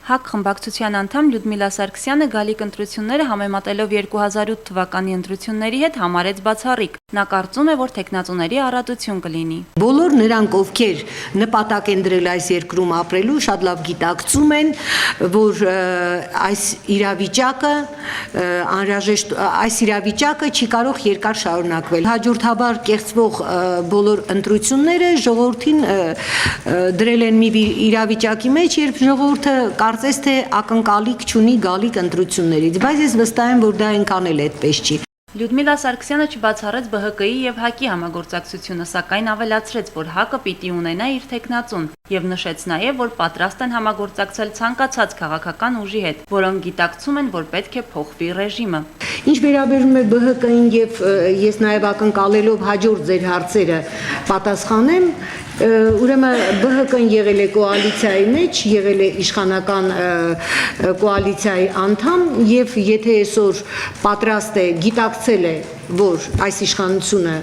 ՀԱԿ խմբակցության անդամ Լյուդմիլա Սարգսյանը գալիք ընտրությունները համեմատելով 2008 թվականի ընտրությունների հետ համարեց բացառիկ։ Նա կարծում է, որ տեխնացուների առատություն կլինի։ Բոլոր նրանք, ովքեր նպատակ են դրել այս երկրում ապրելու, շատ լավ գիտակցում են, որ այս իրավիճակը չի կարող երկար շարունակվել։ Հաջորդաբար կեղծվող բոլոր ընտրությունները ժողովրդին դրել են մի իրավիճակի մեջ, երբ ժողովուրդը կարծես թե ակնկալիք չունի գալիք ընտրություններից, բայց ես վստահ եմ, որ դա այնքան էլ այդպես չի։ Լյուդմիլա Սարգսյանը չբացառեց ԲՀԿ-ի եւ ՀԱԿ-ի համագործակցությունը, սակայն ավելացրեց, որ ՀԱԿ-ը պիտի ունենա իր տեխնացուն եւ նշեց նաեւ, որ պատրաստ են համագործակցել ցանկացած քաղաքական ուժի հետ, որոնք գիտակցում են, որ պետք է փոխվի ռեժիմը։ Ինչ վերաբերում է ԲՀԿ-ին եւ ես նաեւ ակնկալելով հաջորդ ձեր հարցերը պատասխանեմ, ուրեմն ԲՀԿ-ն եղել է կոալիցիայի մեջ, եղել է իշխանական կոալիցիայի անդամ եւ եթե այսօր պատրաստ է գիտակցել է, որ այս իշխանությունը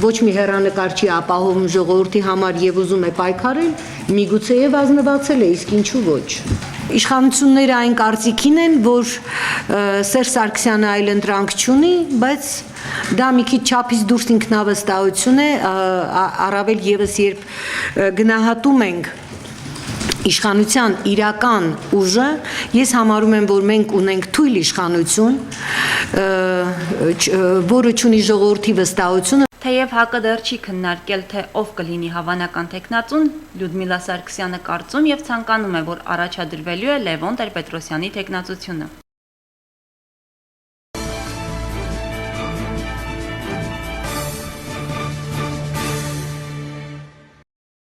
ոչ մի հեռանկար չի ապահովում ժողովրդի համար եւ ուզում է պայքարել, միգուցե եւ ազնվացել է, իսկ ինչու ոչ։ Իշխանությունները այն կարծիքին են, որ Սերժ Սարգսյանը այլ ընտրանք չունի, բայց դա մի քիչ չափից դուրս ինքնավստահություն է, առավել եւս երբ գնահատում ենք իշխանության իրական ուժը, ես համարում եմ, որ մենք ունենք թույլ իշխանություն, որը չունի ժողովրդի վստահությունը։ Թեև ՀԱԿ-ը դեռ չի քննարկել, թե ով կլինի հավանական տեխնացուն, Լյուդմիլա Սարգսյանը կարծում եւ ցանկանում է, որ առաջադրվելու է Լևոն Տեր-Պետրոսյանի տեխնացությունը։